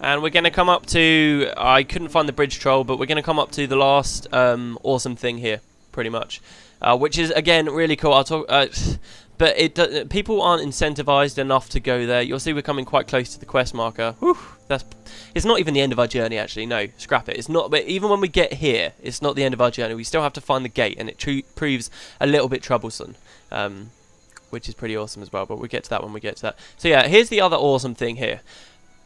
And we're going to come up to... I couldn't find the bridge troll, but we're going to come up to the last awesome thing here, pretty much. Which is, again, really cool. I'll talk... but people aren't incentivized enough to go there. You'll see we're coming quite close to the quest marker. Whew, it's not even the end of our journey, actually. No, scrap it. It's not. But even when we get here, it's not the end of our journey. We still have to find the gate, and it proves a little bit troublesome. Which is pretty awesome as well. But we'll get to that when we get to that. So yeah, here's the other awesome thing here.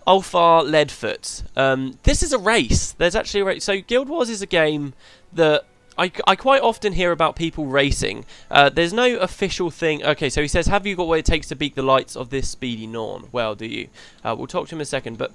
Ulfar Leadfoot. This is a race. There's actually a race. So Guild Wars is a game that I quite often hear about people racing. There's no official thing. Okay, so he says, have you got what it takes to beat the lights of this speedy Norn? Well, do you? We'll talk to him in a second, but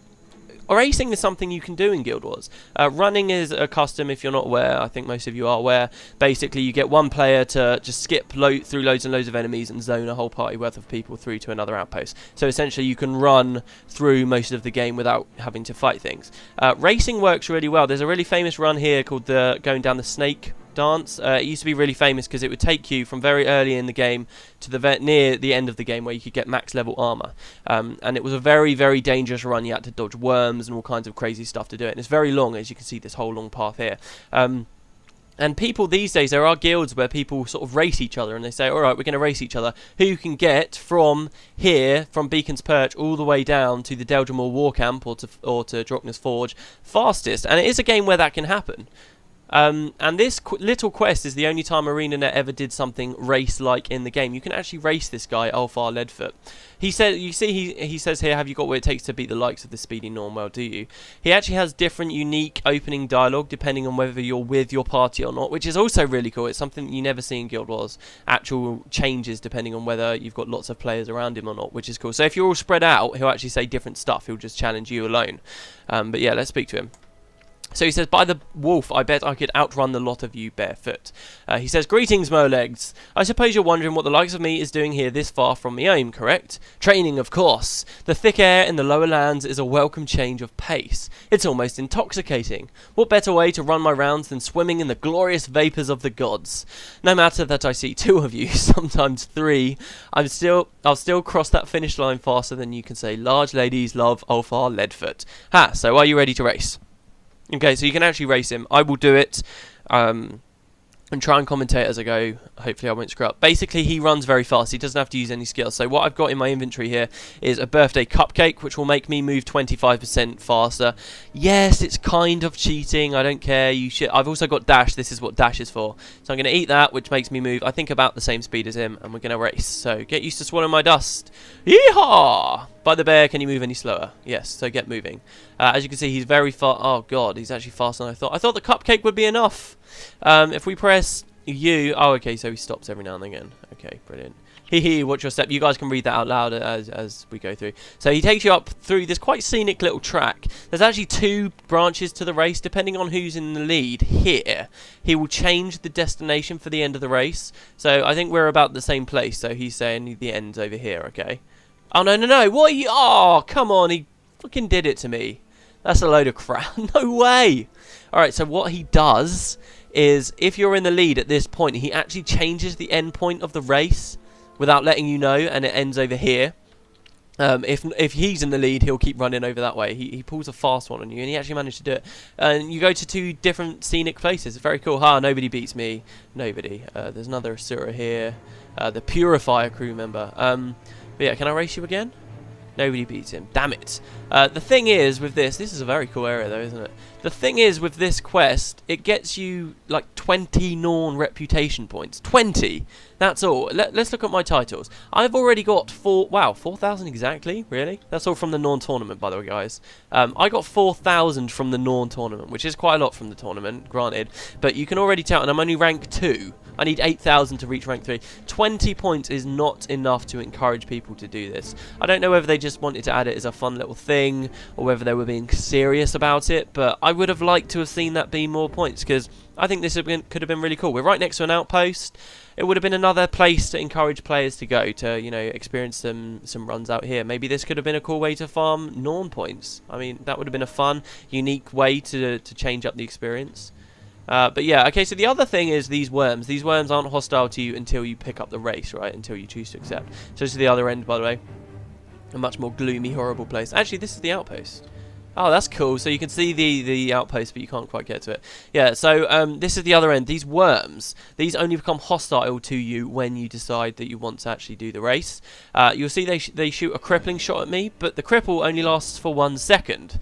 racing is something you can do in Guild Wars. Running is a custom, if you're not aware. I think most of you are aware. Basically, you get one player to just skip through loads and loads of enemies and zone a whole party worth of people through to another outpost. So essentially, you can run through most of the game without having to fight things. Racing works really well. There's a really famous run here called the Going Down the Snake dance. It used to be really famous because it would take you from very early in the game to near the end of the game where you could get max level armor, and it was a very, very dangerous run. You had to dodge worms and all kinds of crazy stuff to do it, and it's very long, as you can see, this whole long path here. And people these days, there are guilds where people sort of race each other, and they say, alright, we're going to race each other. Who can get from here, from Beacon's Perch, all the way down to the Deldrimore War Camp or to Drockner's Forge fastest? And it is a game where that can happen. And this little quest is the only time Arenanet ever did something race-like in the game. You can actually race this guy, Ulfar Leadfoot. He said, you see, he says here, have you got what it takes to beat the likes of the speedy Norn? Well, do you? He actually has different, unique opening dialogue depending on whether you're with your party or not, which is also really cool. It's something that you never see in Guild Wars. Actual changes depending on whether you've got lots of players around him or not, which is cool. So if you're all spread out, he'll actually say different stuff. He'll just challenge you alone. But yeah, let's speak to him. So he says, by the wolf, I bet I could outrun the lot of you barefoot. He says, greetings, Molegs. I suppose you're wondering what the likes of me is doing here this far from me home, correct? Training, of course. The thick air in the lower lands is a welcome change of pace. It's almost intoxicating. What better way to run my rounds than swimming in the glorious vapours of the gods? No matter that I see 2 of you, sometimes 3, I'll still cross that finish line faster than you can say, large ladies love Ulfar Leadfoot. Ha, so are you ready to race? Okay, so you can actually race him. I will do it and try and commentate as I go. Hopefully I won't screw up. Basically, he runs very fast. He doesn't have to use any skills. So what I've got in my inventory here is a birthday cupcake, which will make me move 25% faster. Yes, it's kind of cheating. I don't care. You should. I've also got dash. This is what dash is for. So I'm going to eat that, which makes me move, I think, about the same speed as him. And we're going to race. So get used to swallowing my dust. Yeehaw! By the bear, can you move any slower? Yes, so get moving. As you can see, he's very fast. Oh, God, he's actually faster than I thought. I thought the cupcake would be enough. If we press U... Oh, okay, so he stops every now and again. Okay, brilliant. Hee, watch your step. You guys can read that out loud as we go through. So he takes you up through this quite scenic little track. There's actually 2 branches to the race. Depending on who's in the lead here, he will change the destination for the end of the race. So I think we're about the same place. So he's saying the end's over here, okay? Oh, no. What are you... Oh, come on. He fucking did it to me. That's a load of crap. No way. Alright, so what he does is, if you're in the lead at this point, he actually changes the end point of the race without letting you know, and it ends over here. If he's in the lead, he'll keep running over that way. He pulls a fast one on you, and he actually managed to do it. And you go to 2 different scenic places. It's very cool. Nobody beats me. Nobody. There's another Asura here. The Purifier crew member. But yeah, can I race you again? Nobody beats him. Damn it. The thing is with this is a very cool area though, isn't it? The thing is with this quest, it gets you like 20 Norn reputation points. 20! That's all. Let's look at my titles. I've already got 4,000 exactly? Really? That's all from the Norn tournament, by the way, guys. I got 4,000 from the Norn tournament, which is quite a lot from the tournament, granted. But you can already tell, and I'm only rank 2. I need 8,000 to reach rank 3. 20 points is not enough to encourage people to do this. I don't know whether they just wanted to add it as a fun little thing, or whether they were being serious about it, but I would have liked to have seen that be more points, because I think this could have been really cool. We're right next to an outpost. It would have been another place to encourage players to go to, you know, experience some runs out here. Maybe this could have been a cool way to farm Norn points. I mean, that would have been a fun, unique way to change up the experience. But yeah, okay, so the other thing is these worms. These worms aren't hostile to you until you pick up the race, right? Until you choose to accept. So this is the other end, by the way. A much more gloomy, horrible place. Actually, this is the outpost. Oh, that's cool. So you can see the outpost, but you can't quite get to it. Yeah, so this is the other end. These worms, these only become hostile to you when you decide that you want to actually do the race. You'll see they shoot a crippling shot at me, but the cripple only lasts for 1 second.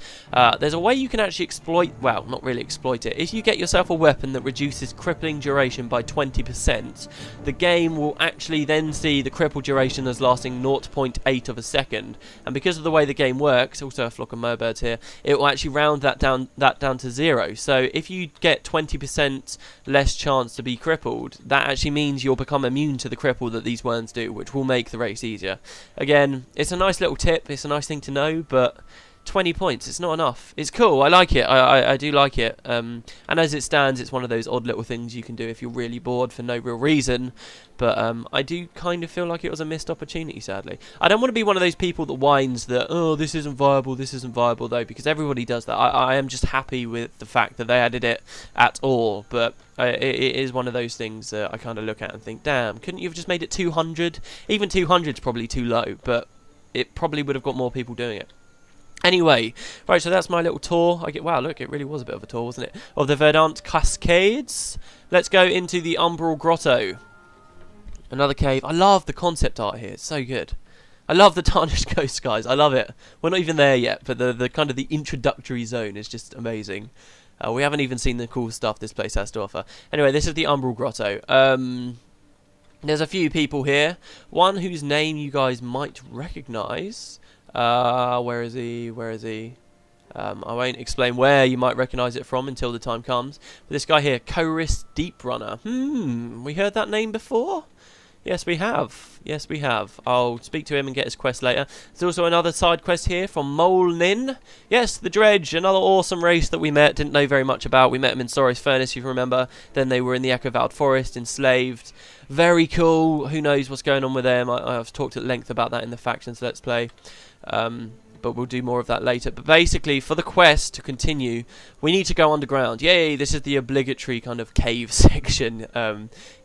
There's a way you can actually exploit, well, not really exploit it. If you get yourself a weapon that reduces crippling duration by 20%, the game will actually then see the cripple duration as lasting 0.8 of a second. And because of the way the game works, also a flock of merbirds here, it will actually round that down to 0. So if you get 20% less chance to be crippled, that actually means you'll become immune to the cripple that these worms do, which will make the race easier. Again, it's a nice little tip, it's a nice thing to know, but 20 points, it's not enough. It's cool, I like it, I do like it. And as it stands, it's one of those odd little things you can do if you're really bored for no real reason. But I do kind of feel like it was a missed opportunity, sadly. I don't want to be one of those people that whines that, oh, this isn't viable, though, because everybody does that. I am just happy with the fact that they added it at all, but it is one of those things that I kind of look at and think, damn, couldn't you have just made it 200? Even 200 is probably too low, but it probably would have got more people doing it. Anyway, right, so that's my little tour. Wow, look, it really was a bit of a tour, wasn't it? Of the Verdant Cascades. Let's go into the Umbral Grotto. Another cave. I love the concept art here. It's so good. I love the tarnished ghost, guys. I love it. We're not even there yet, but the kind of the introductory zone is just amazing. We haven't even seen the cool stuff this place has to offer. Anyway, this is the Umbral Grotto. There's a few people here. One whose name you guys might recognise. Where is he? I won't explain where you might recognise it from until the time comes. But this guy here, Choris Deep Runner. We heard that name before? Yes, we have. Yes, we have. I'll speak to him and get his quest later. There's also another side quest here from Molnin. Yes, the Dredge, another awesome race that we met. Didn't know very much about. We met him in Soros Furnace, if you remember. Then they were in the Echo Vowed Forest, enslaved. Very cool. Who knows what's going on with them? I've talked at length about that in the Factions Let's Play. But we'll do more of that later. But basically, for the quest to continue, we need to go underground. Yay, this is the obligatory kind of cave section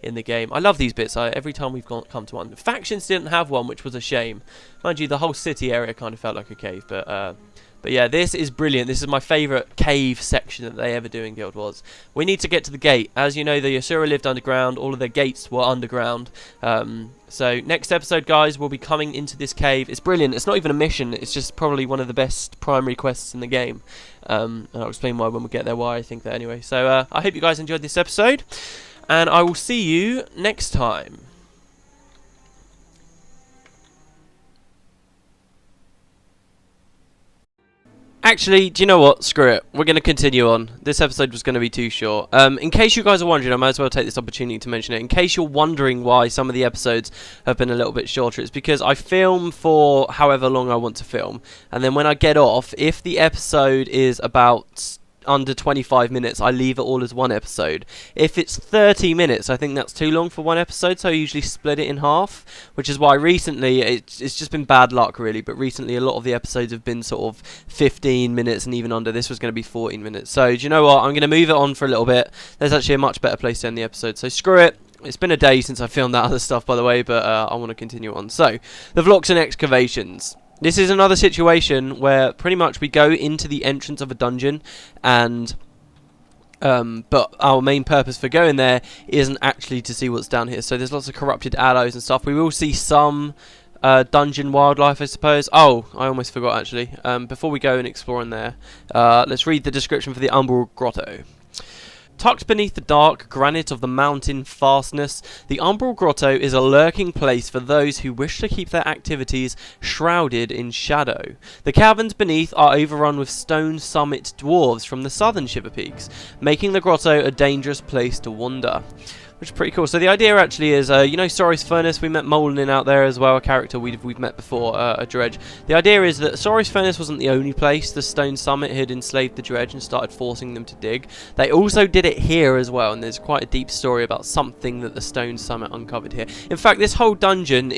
in the game. I love these bits. Every time we've come to one. Factions didn't have one, which was a shame. Mind you, the whole city area kind of felt like a cave. But yeah, this is brilliant. This is my favourite cave section that they ever do in Guild Wars. We need to get to the gate. As you know, the Asura lived underground. All of their gates were underground. So next episode, guys, we'll be coming into this cave. It's brilliant. It's not even a mission. It's just probably one of the best primary quests in the game. And I'll explain why when we get there, why I think that anyway. So I hope you guys enjoyed this episode. And I will see you next time. Actually, do you know what? Screw it. We're going to continue on. This episode was going to be too short. In case you guys are wondering, I might as well take this opportunity to mention it. In case you're wondering why some of the episodes have been a little bit shorter, it's because I film for however long I want to film. And then when I get off, if the episode is about under 25 minutes, I leave it all as one episode. If it's 30 minutes, I think that's too long for one episode, so I usually split it in half, which is why recently, it's just been bad luck really, but recently a lot of the episodes have been sort of 15 minutes and even under. This was going to be 14 minutes. So do you know what? I'm going to move it on for a little bit. There's actually a much better place to end the episode, so screw it. It's been a day since I filmed that other stuff, by the way, but I want to continue on. So, the Vloxen Excavations. This is another situation where pretty much we go into the entrance of a dungeon, and but our main purpose for going there isn't actually to see what's down here. So there's lots of corrupted alloys and stuff. We will see some dungeon wildlife, I suppose. Oh, I almost forgot actually. Before we go and explore in there, let's read the description for the Umbral Grotto. Tucked beneath the dark granite of the mountain fastness, the Umbral Grotto is a lurking place for those who wish to keep their activities shrouded in shadow. The caverns beneath are overrun with stone summit dwarves from the southern Shiver Peaks, making the grotto a dangerous place to wander. Which is pretty cool. So the idea actually is, you know Soros Furnace, we met Molnin out there as well, a character we've met before, a Dredge. The idea is that Soros Furnace wasn't the only place the Stone Summit had enslaved the Dredge and started forcing them to dig. They also did it here as well, and there's quite a deep story about something that the Stone Summit uncovered here. In fact, this whole dungeon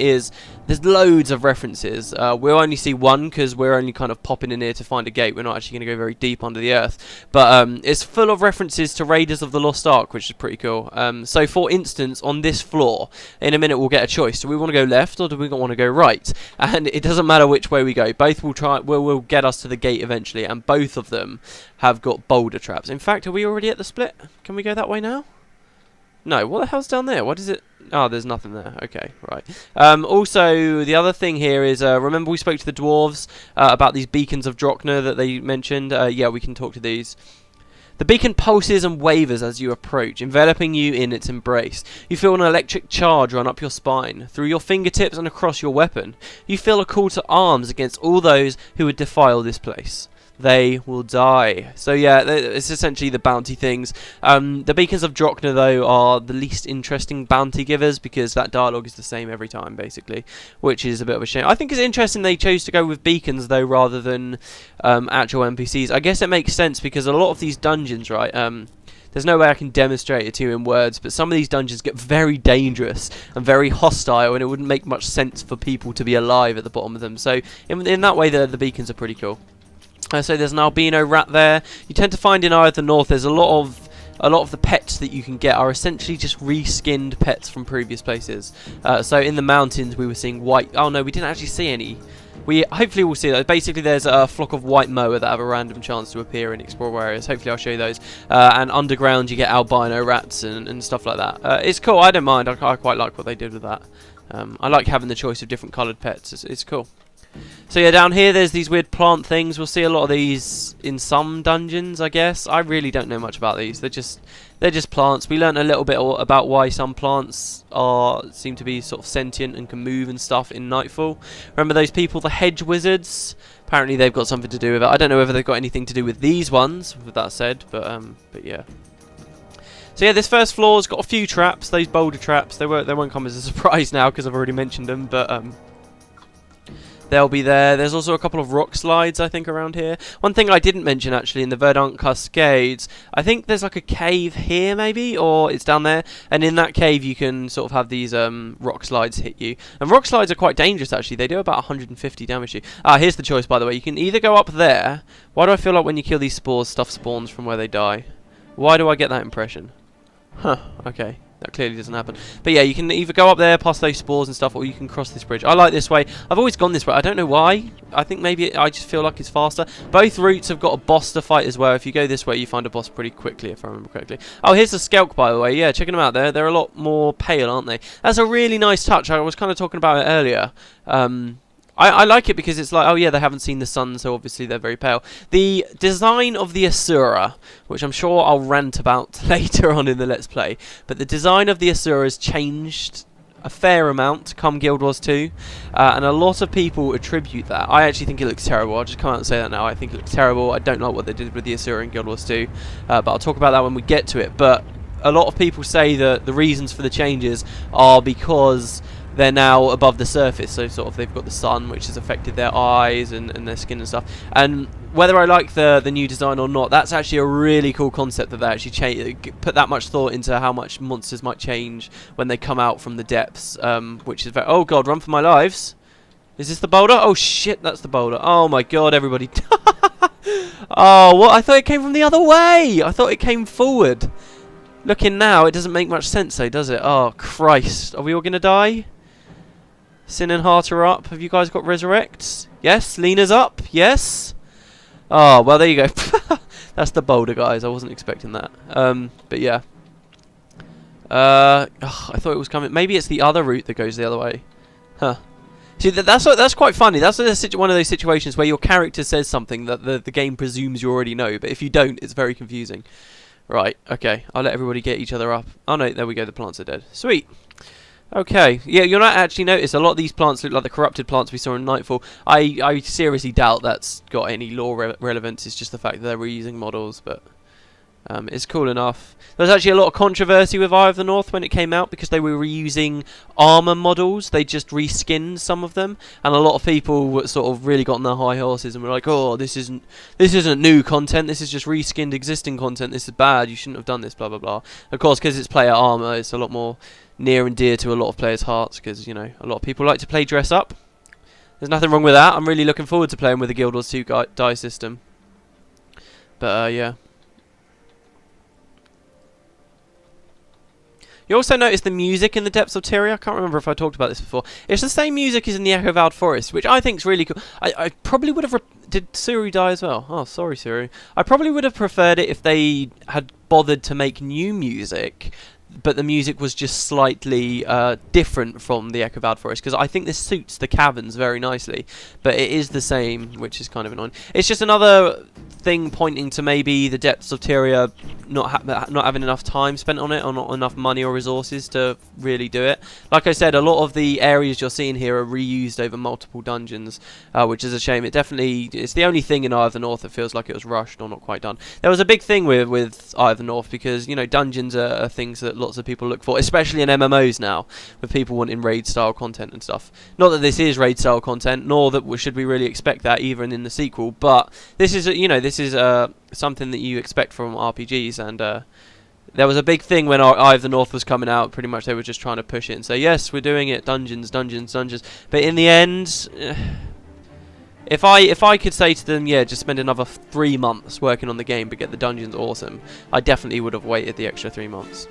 there's loads of references. We'll only see one because we're only kind of popping in here to find a gate. We're not actually going to go very deep under the earth. But it's full of references to Raiders of the Lost Ark, which is pretty cool. So for instance, on this floor, in a minute we'll get a choice. Do we want to go left or do we want to go right? And it doesn't matter which way we go. Both will get us to the gate eventually, and both of them have got boulder traps. In fact, are we already at the split? Can we go that way now? No, what the hell's down there? What is it? Oh, there's nothing there. Okay, right. Also, the other thing here is, remember we spoke to the dwarves about these beacons of Drochna that they mentioned? Yeah, we can talk to these. The beacon pulses and wavers as you approach, enveloping you in its embrace. You feel an electric charge run up your spine, through your fingertips and across your weapon. You feel a call to arms against all those who would defile this place. They will die. So yeah, it's essentially the bounty things. The beacons of Drochna, though, are the least interesting bounty givers because that dialogue is the same every time, basically, which is a bit of a shame. I think it's interesting they chose to go with beacons, though, rather than actual NPCs. I guess it makes sense because a lot of these dungeons, right, there's no way I can demonstrate it to you in words, but some of these dungeons get very dangerous and very hostile, and it wouldn't make much sense for people to be alive at the bottom of them. So in that way, the beacons are pretty cool. So there's an albino rat there. You tend to find in Eye of the North there's a lot of the pets that you can get are essentially just reskinned pets from previous places. So in the mountains we were seeing white. Oh no, we didn't actually see any. Hopefully we'll see those. Basically there's a flock of white moa that have a random chance to appear in explore areas. Hopefully I'll show you those. And underground you get albino rats and stuff like that. It's cool. I don't mind. I quite like what they did with that. I like having the choice of different coloured pets. It's cool. So yeah, down here there's these weird plant things. We'll see a lot of these in some dungeons, I guess. I really don't know much about these. They're just plants. We learned a little bit about why some plants seem to be sort of sentient and can move and stuff in Nightfall. Remember those people, the hedge wizards? Apparently they've got something to do with it. I don't know whether they've got anything to do with these ones, with that said, but yeah. So yeah, this first floor's got a few traps. Those boulder traps. They won't come as a surprise now because I've already mentioned them, but they'll be there. There's also a couple of rock slides, I think, around here. One thing I didn't mention, actually, in the Verdant Cascades, I think there's like a cave here, maybe, or it's down there. And in that cave, you can sort of have these rock slides hit you. And rock slides are quite dangerous, actually. They do about 150 damage to you. Here's the choice, by the way. You can either go up there. Why do I feel like when you kill these spores, stuff spawns from where they die? Why do I get that impression? Huh, okay. That clearly doesn't happen. But yeah, you can either go up there past those spores and stuff, or you can cross this bridge. I like this way. I've always gone this way. I don't know why. I think maybe I just feel like it's faster. Both routes have got a boss to fight as well. If you go this way, you find a boss pretty quickly, if I remember correctly. Oh, here's the Skelk, by the way. Yeah, checking them out there. They're a lot more pale, aren't they? That's a really nice touch. I was kind of talking about it earlier. I like it because it's like, oh yeah, they haven't seen the sun, so obviously they're very pale. The design of the Asura, which I'm sure I'll rant about later on in the Let's Play, but the design of the Asura has changed a fair amount come Guild Wars 2, and a lot of people attribute that. I actually think it looks terrible. I'll just come out and say that now. I think it looks terrible. I don't like what they did with the Asura in Guild Wars 2, but I'll talk about that when we get to it. But a lot of people say that the reasons for the changes are because they're now above the surface, so sort of they've got the sun, which has affected their eyes and their skin and stuff. And whether I like the new design or not, that's actually a really cool concept that they actually put that much thought into how much monsters might change when they come out from the depths, which is very... Oh god, run for my lives. Is this the boulder? Oh shit, that's the boulder. Oh my god, everybody. Oh, what? I thought it came from the other way. I thought it came forward. Looking now, it doesn't make much sense though, does it? Oh Christ, are we all gonna die? Sin and Heart are up. Have you guys got resurrects? Yes. Lena's up. Yes. Oh, well, there you go. That's the boulder, guys. I wasn't expecting that. But yeah. I thought it was coming. Maybe it's the other route that goes the other way. Huh. See, that's quite funny. That's one of those situations where your character says something that the game presumes you already know, but if you don't, it's very confusing. Right. Okay. I'll let everybody get each other up. Oh no, there we go. The plants are dead. Sweet. Okay, yeah, you'll not actually notice a lot of these plants look like the corrupted plants we saw in Nightfall. I seriously doubt that's got any lore relevance. It's just the fact that they're reusing models, but it's cool enough. There was actually a lot of controversy with Eye of the North when it came out because they were reusing armor models. They just reskinned some of them, and a lot of people sort of really got on their high horses and were like, "Oh, this isn't new content. This is just reskinned existing content. This is bad. You shouldn't have done this." Blah blah blah. Of course, because it's player armor, it's a lot more near and dear to a lot of players' hearts because, you know, a lot of people like to play dress up. There's nothing wrong with that. I'm really looking forward to playing with the Guild Wars 2 die system. But yeah. You also notice the music in the depths of Tyria. I can't remember if I talked about this before. It's the same music as in the Echo Vowed Forest, which I think is really cool. I probably would have... Did Suri die as well? Oh, sorry, Suri. I probably would have preferred it if they had bothered to make new music, but the music was just slightly different from the Echo Vowed Forest, because I think this suits the caverns very nicely, but it is the same, which is kind of annoying. It's just another thing pointing to maybe the depths of Tyria not having enough time spent on it, or not enough money or resources to really do it. Like I said, a lot of the areas you're seeing here are reused over multiple dungeons, which is a shame. It's the only thing in Eye of the North that feels like it was rushed or not quite done. There was a big thing with Eye of the North, because, you know, dungeons are things that lots of people look for, especially in MMOs now, with people wanting raid style content and stuff. Not that this is raid style content, nor that should we really expect that even in the sequel, but this is something that you expect from RPGs, and there was a big thing when Eye of the North was coming out. Pretty much they were just trying to push it and say, yes, we're doing it, dungeons, but in the end, if I could say to them, yeah, just spend another 3 months working on the game but get the dungeons awesome, I definitely would have waited the extra 3 months.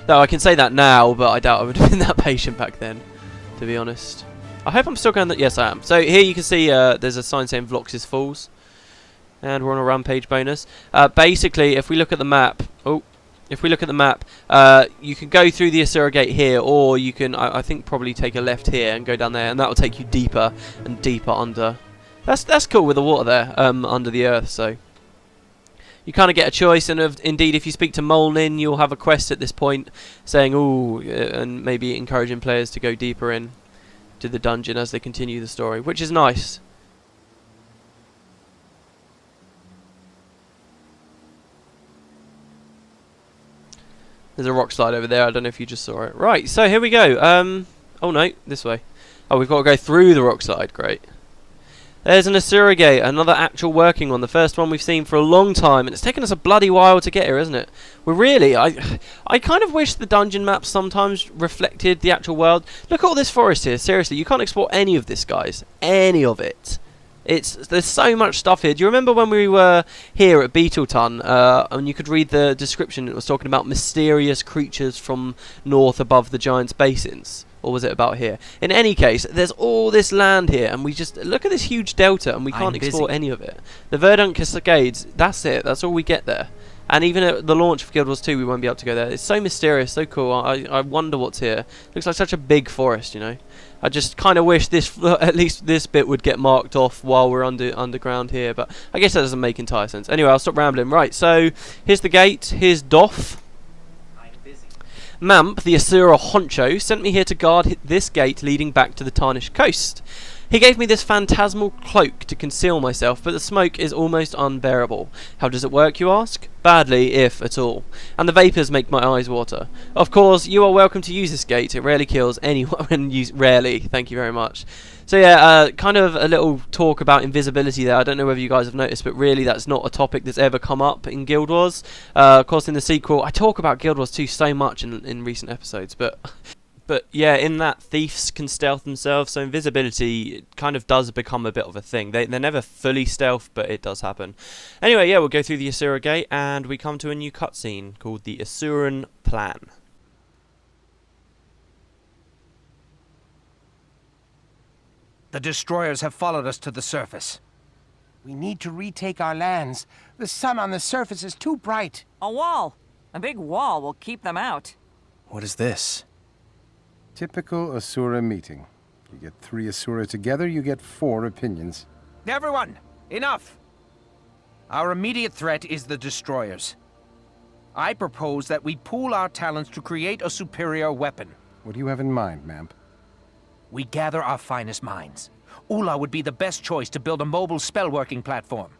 Though I can say that now, but I doubt I would have been that patient back then, to be honest. I hope I'm still going. Yes, I am. So here you can see there's a sign saying Vloxes Falls, and we're on a rampage bonus. Basically, if we look at the map, you can go through the Asura Gate here, or you can, I think, probably take a left here and go down there, and that will take you deeper and deeper under. That's cool with the water there, under the earth. So you kind of get a choice, and indeed, if you speak to Molnin, you'll have a quest at this point saying, "Ooh," and maybe encouraging players to go deeper in to the dungeon as they continue the story, which is nice. There's a rock slide over there. I don't know if you just saw it. Right, so here we go. Oh no, this way. Oh, we've got to go through the rock slide. Great. There's an Asura Gate, another actual working one. The first one we've seen for a long time, and it's taken us a bloody while to get here, isn't it? I kind of wish the dungeon maps sometimes reflected the actual world. Look at all this forest here. Seriously, you can't explore any of this, guys. Any of it. There's so much stuff here. Do you remember when we were here at Beetletun, and you could read the description? It was talking about mysterious creatures from north above the Giant's Basins. Or was it about here? In any case, there's all this land here, and we just look at this huge delta, and we can't explore any of it. The Verdant Cascades, that's it. That's all we get there. And even at the launch of Guild Wars 2, we won't be able to go there. It's so mysterious, so cool. I wonder what's here. Looks like such a big forest, you know. I just kind of wish this, at least this bit, would get marked off while we're underground here. But I guess that doesn't make entire sense. Anyway, I'll stop rambling. Right, so here's the gate. Here's Doff. Mamp, the Asura honcho, sent me here to guard this gate leading back to the Tarnished coast. He gave me this phantasmal cloak to conceal myself, but the smoke is almost unbearable. How does it work, you ask? Badly, if at all. And the vapours make my eyes water. Of course, you are welcome to use this gate. It rarely kills anyone. Rarely. Thank you very much. So yeah, kind of a little talk about invisibility there. I don't know whether you guys have noticed, but really that's not a topic that's ever come up in Guild Wars. Of course, in the sequel, I talk about Guild Wars 2 so much in recent episodes, but yeah, in that thieves can stealth themselves, so invisibility kind of does become a bit of a thing. They're never fully stealth, but it does happen. Anyway, yeah, we'll go through the Asura Gate, and we come to a new cutscene called the Asuran Plan. The destroyers have followed us to the surface. We need to retake our lands. The sun on the surface is too bright. A wall. A big wall will keep them out. What is this? Typical Asura meeting. You get 3 Asura together, you get 4 opinions. Everyone, enough! Our immediate threat is the destroyers. I propose that we pool our talents to create a superior weapon. What do you have in mind, Mamp? We gather our finest minds. Ula would be the best choice to build a mobile spell-working platform.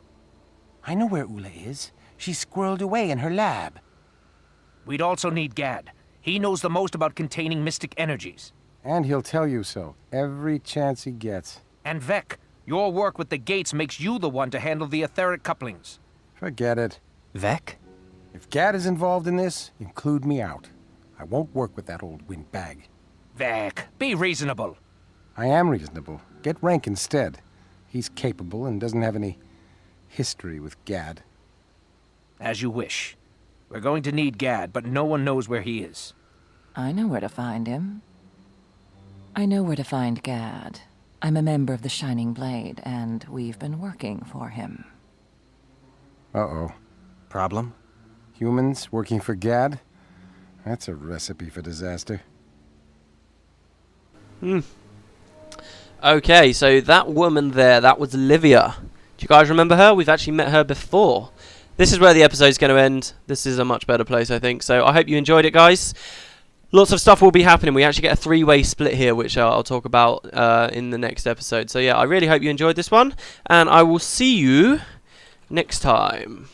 I know where Ula is. She's squirreled away in her lab. We'd also need Gad. He knows the most about containing mystic energies. And he'll tell you so, every chance he gets. And Vec, your work with the gates makes you the one to handle the etheric couplings. Forget it. Vec? If Gad is involved in this, include me out. I won't work with that old windbag. Vec, be reasonable. I am reasonable. Get Rank instead. He's capable and doesn't have any history with Gad. As you wish. We're going to need Gad, but no one knows where he is. I know where to find him. I know where to find Gad. I'm a member of the Shining Blade, and we've been working for him. Uh-oh. Problem? Humans working for Gad? That's a recipe for disaster. Okay, so that woman there, that was Livia. Do you guys remember her? We've actually met her before. This is where the episode's going to end. This is a much better place, I think. So I hope you enjoyed it, guys. Lots of stuff will be happening. We actually get a 3-way split here, which I'll talk about in the next episode. So yeah, I really hope you enjoyed this one, and I will see you next time.